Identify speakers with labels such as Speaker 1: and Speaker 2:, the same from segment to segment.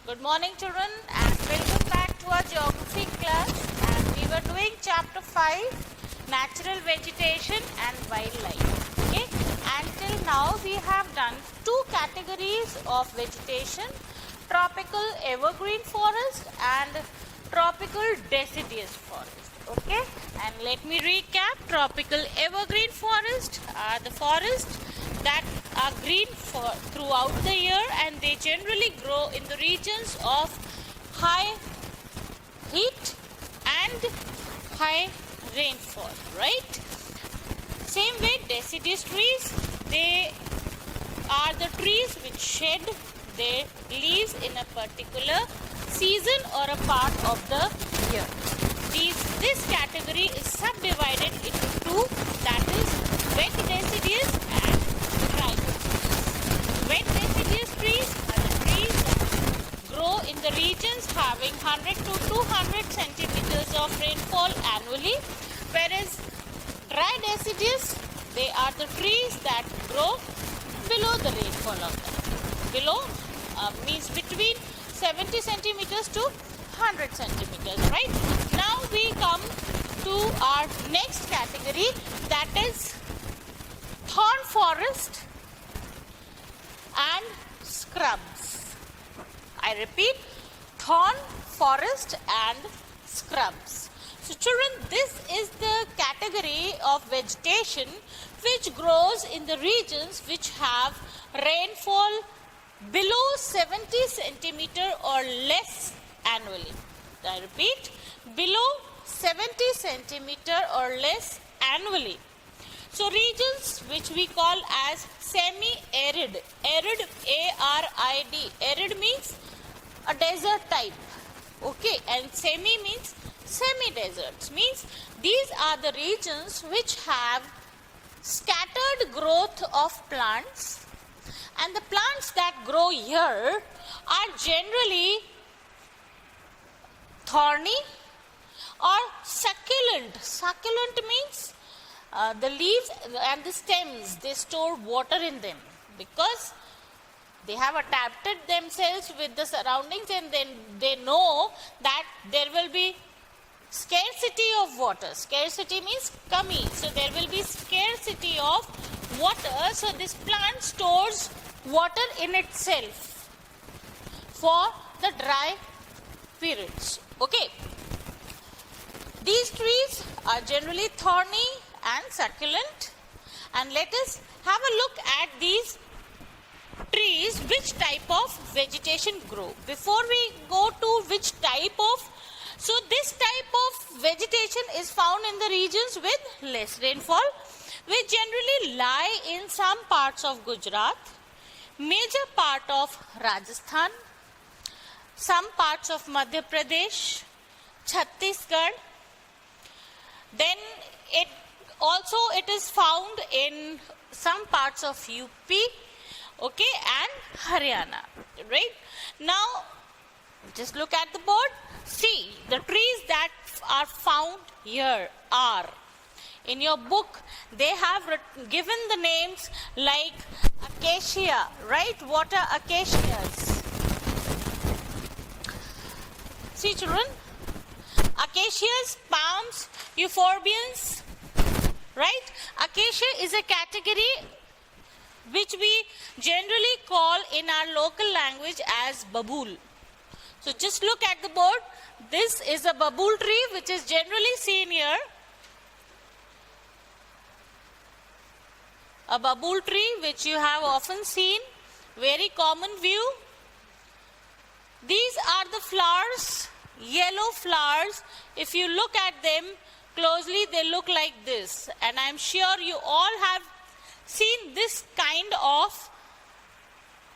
Speaker 1: Good morning children and welcome back to our geography class, and we were doing chapter 5 natural vegetation and wildlife. Okay, until now we have done two categories of vegetation: tropical evergreen forest and tropical deciduous forest. Okay, and let me recap. Tropical evergreen forest are the forests that are green for throughout the year, and they generally grow in the regions of high heat and high rainfall, right? Same way, deciduous trees, they are the trees which shed their leaves in a particular season or a part of the year. This category is subdivided into two, that is wet deciduous and dry deciduous. Wet deciduous trees are the trees that grow in the regions having 100 to 200 centimeters of rainfall annually, whereas dry deciduous, they are the trees that grow below the rainfall of that. Below means between 70 centimeters to 100 centimeters, right? Now we come to our next category, that is thorn forest and scrubs. I repeat, thorn forest and scrubs. So children, this is the category of vegetation which grows in the regions which have rainfall below 70 centimeter or less annually. I repeat, below 70 centimeter or less annually. So regions which we call as semi-arid, arid, A-R-I-D, arid means a desert type, okay, and semi means semi-deserts, means these are the regions which have scattered growth of plants, and the plants that grow here are generally thorny or succulent. Succulent means the leaves and the stems, they store water in them because they have adapted themselves with the surroundings, and then they know that there will be scarcity of water. Scarcity means kami. So there will be scarcity of water. So this plant stores water in itself for the dry periods. Okay. These trees are generally thorny and succulent, and let us have a look at these trees, which type of vegetation grow. Before we go to which type of, so this type of vegetation is found in the regions with less rainfall, which generally lie in some parts of Gujarat, major part of Rajasthan, some parts of Madhya Pradesh, Chhattisgarh. Then it is found in some parts of UP, okay, and Haryana, right? Now, just look at the board. See, the trees that are found here are, in your book, they have given the names like acacia, right? What are acacias? See children, acacias, palms, euphorbiums, right? Acacia is a category which we generally call in our local language as babool. So just look at the board. This is a babool tree which is generally seen here. A babool tree which you have often seen, very common view. These are the flowers, yellow flowers. If you look at them closely, they look like this. And I am sure you all have seen this kind of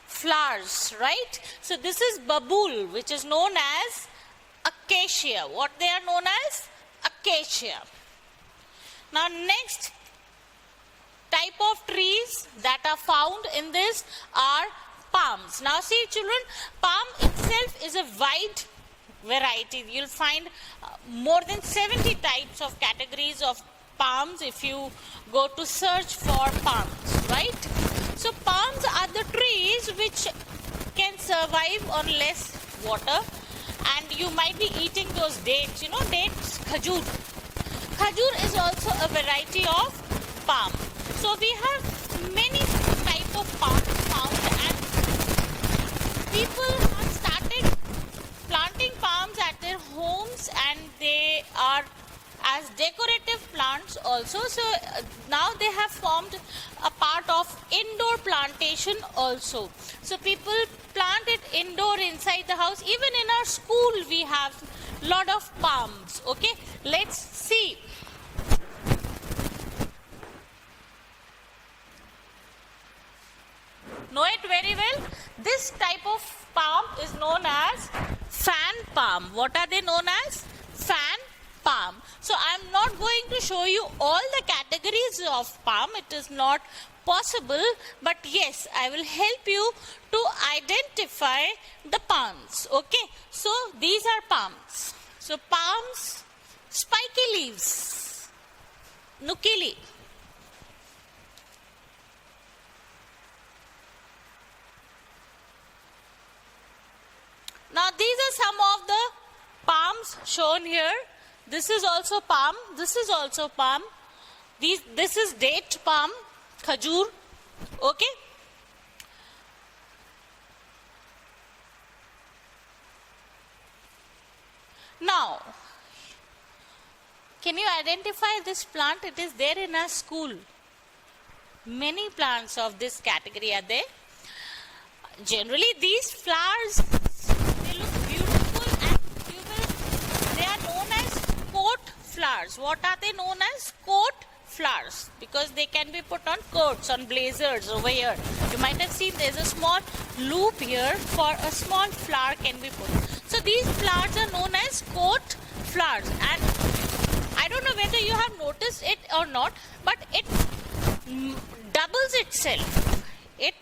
Speaker 1: flowers, right? So this is babool, which is known as acacia. What they are known as? Acacia. Now next type of trees that are found in this are palms. Now see children, palm itself is a wide variety. You'll find more than 70 types of categories of palms if you go to search for palms, right? So palms are the trees which can survive on less water, and you might be eating those dates, you know, dates, khajur. Khajur is also a variety of palm. So we have many type of palm found, and people have started planting palms at their homes, and they are as decorative plants also. So now they have formed a part of indoor plantation also. So people plant it indoor inside the house. Even in our school we have lot of palms. Okay, let's see. Know it very well. This type of palm is known as fan palm. What are they known as? Fan palm. So I am not going to show you all the categories of palm. It is not possible. But yes, I will help you to identify the palms. Okay. So these are palms. So palms, spiky leaves, nukili. Now these are some of the palms shown here. This is also palm. This is also palm. This is date palm, khajur. Okay. Now, can you identify this plant? It is there in our school. Many plants of this category are there. Generally, these flowers, they look beautiful, and they are known as coat flowers. What are they known as? Coat flowers, because they can be put on coats, on blazers over here. You might have seen there's a small loop here for a small flower can be put. So these flowers are known as coat flowers, and I don't know whether you have noticed it or not, but it doubles itself. It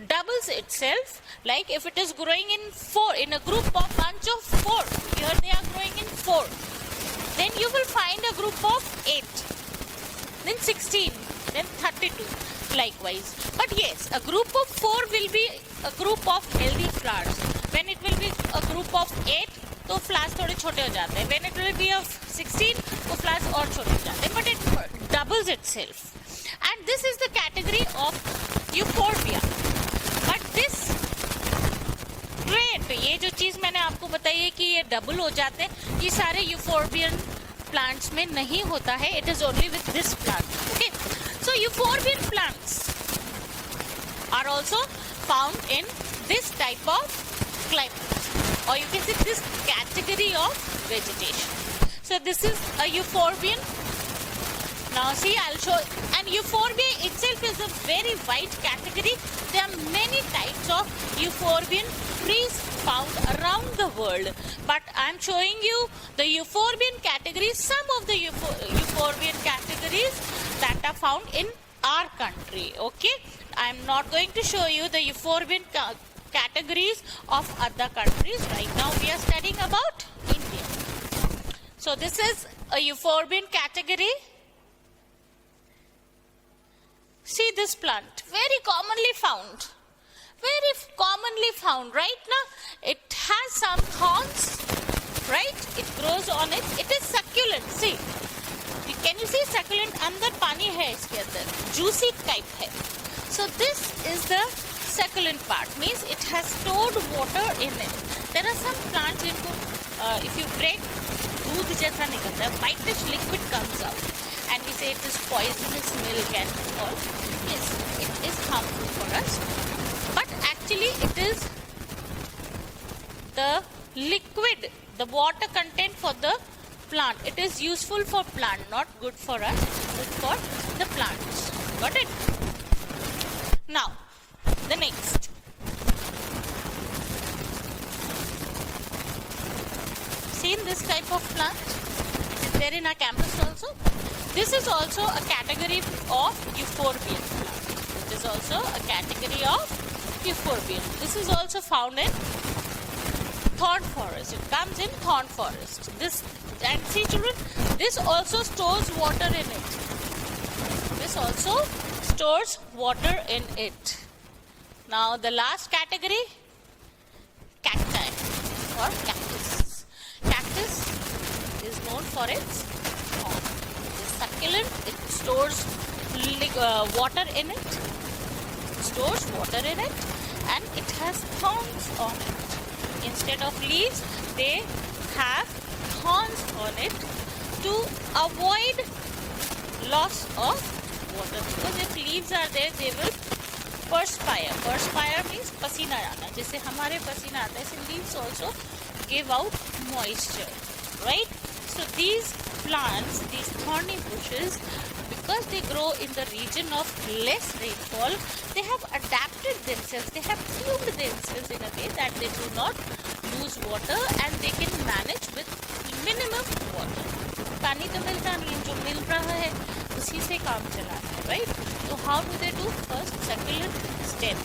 Speaker 1: doubles itself, like if it is growing in a group of bunch of 4, here they are growing in 4, then you will find a group of 8, then 16, then 32, likewise. But yes, a group of 4 will be a group of healthy flowers. When it will be a group of 8, तो flowers थोड़े छोटे हो जाते हैं. When it will be of 16, तो flowers और छोटे हो जाते हैं. But it doubles itself. And this is the category of euphorbia. But this trait, ये जो चीज मैंने आपको बताई है कि ये डबल हो जाते हैं, ये सारे यूफोर्बियन plants में नहीं होता है. It is only with this plant. Okay. So euphorbian plants are also found in this type of climate, or you can say this category of vegetation. So this is a euphorbian. Now see, I'll show, and euphorbia itself is a very wide category. There are many types of euphorbian trees found around the world, but I'm showing you the euphorbian categories, some of the euphorbian categories that are found in our country. Okay, I'm not going to show you the euphorbian categories of other countries. Right now we are studying about India. So this is a euphorbian category. See this plant, very commonly found. Very commonly found. Right now it has some thorns, right? It grows on it. It is succulent. See, can you see succulent? अंदर पानी है इसके अंदर, juicy type है. So this is the succulent part, means it has stored water in it. There are some plants जिनको if you break, दूध जैसा निकलता है, whitish liquid comes out, and we say it is poisonous milk and all. Yes, it is harmful for us, but actually it is the liquid, the water content for the plant. It is useful for plant, not good for us, good for the plants. Got it? Now, the next. Seen this type of plant? It is there in our campus also. This is also a category of euphorbian plant. It is also a category of euphorbian. This is also found in thorn forest. It comes in thorn forest. This, and see children, this also stores water in it. This also stores water in it. Now the last category, cacti. or cactus. Cactus is known for its thorn. It is succulent. It stores water in it. Stores water in it, and it has thorns on it. Instead of leaves, they have thorns on it to avoid loss of water, because if leaves are there, they will perspire. Perspire means पसीना आता है, जैसे हमारे पसीना आता है, so leaves also give out moisture, right? So these plants, these thorny bushes, because they grow in the region of less rainfall, they have adapted themselves, they have tuned themselves in a way that they do not lose water and they can manage with minimum water. पानी तो मिलता नहीं, जो मिल रहा है उसी से काम चलाना है, right? So how do they do? First, succulent stem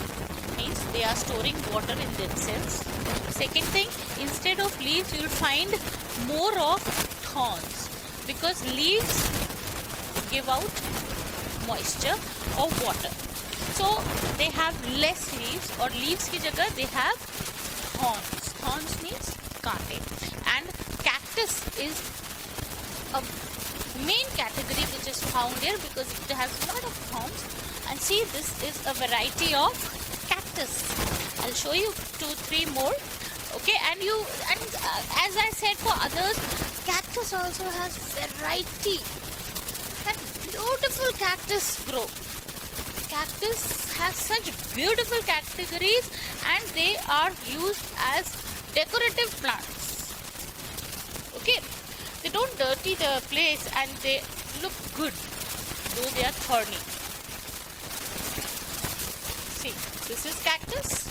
Speaker 1: means they are storing water in themselves. Second thing, instead of leaves, you will find more of thorns, because leaves give out moisture or water. So they have less leaves, or leaves की जगह they have thorns. Thorns means कांटे. And cactus is a main category which is found here because it has a lot of thorns. And see, this is a variety of cactus. I'll show you 2-3 more. Okay, and as I said for others, cactus also has variety. That beautiful cactus grow. Cactus has such beautiful categories, and they are used as decorative plants. Okay, they don't dirty the place and they look good, though they are thorny. See, this is cactus.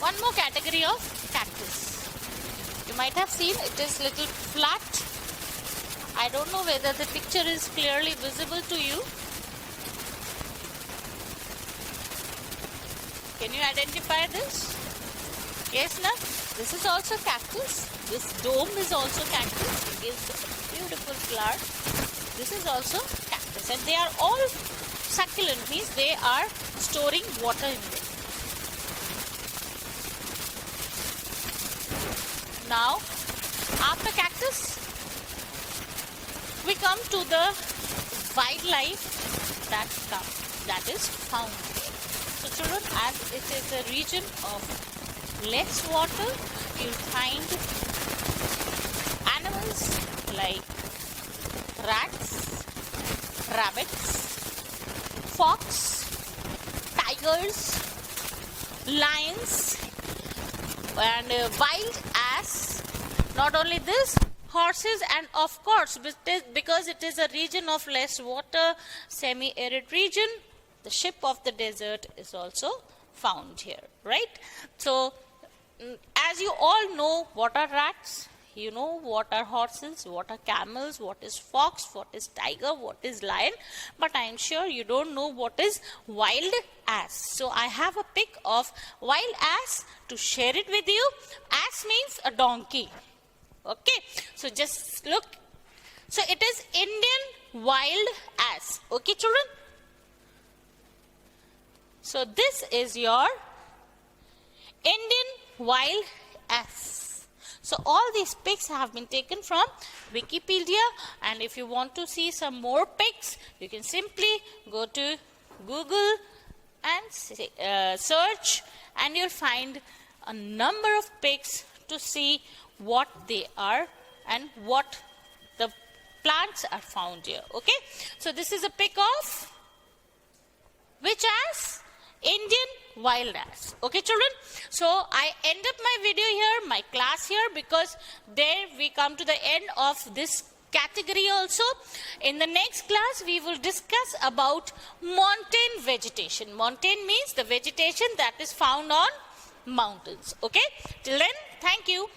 Speaker 1: One more category of cactus. You might have seen it is little flat. I don't know whether the picture is clearly visible to you. Can you identify this? Yes, na? This is also cactus. This dome is also cactus. It gives a beautiful flower. This is also cactus, and they are all succulent, means they are storing water in them. Now, after cactus, we come to the wildlife that is found there. So children, as it is a region of less water, you'll find animals like rats, rabbits, fox, tigers, lions, and wild ass. Not only this, horses, and of course, because it is a region of less water, semi-arid region, the sheep of the desert is also found here, right? So, as you all know, what are rats? You know what are horses, what are camels, what is fox, what is tiger, what is lion. But I am sure you don't know what is wild ass. So I have a pic of wild ass to share it with you. Ass means a donkey. Okay, so just look. So it is Indian wild ass. Okay, children. So this is your Indian wild ass. So all these pics have been taken from Wikipedia, and if you want to see some more pics, you can simply go to Google and search, and you'll find a number of pics to see what they are and what the plants are found here. Okay, so this is a pic of which ass? Indian wild ass. Okay, children, so I end up my video here, my class here, because there we come to the end of this category also. In the next class, we will discuss about montane vegetation. Montane means the vegetation that is found on mountains. Okay, till then, thank you.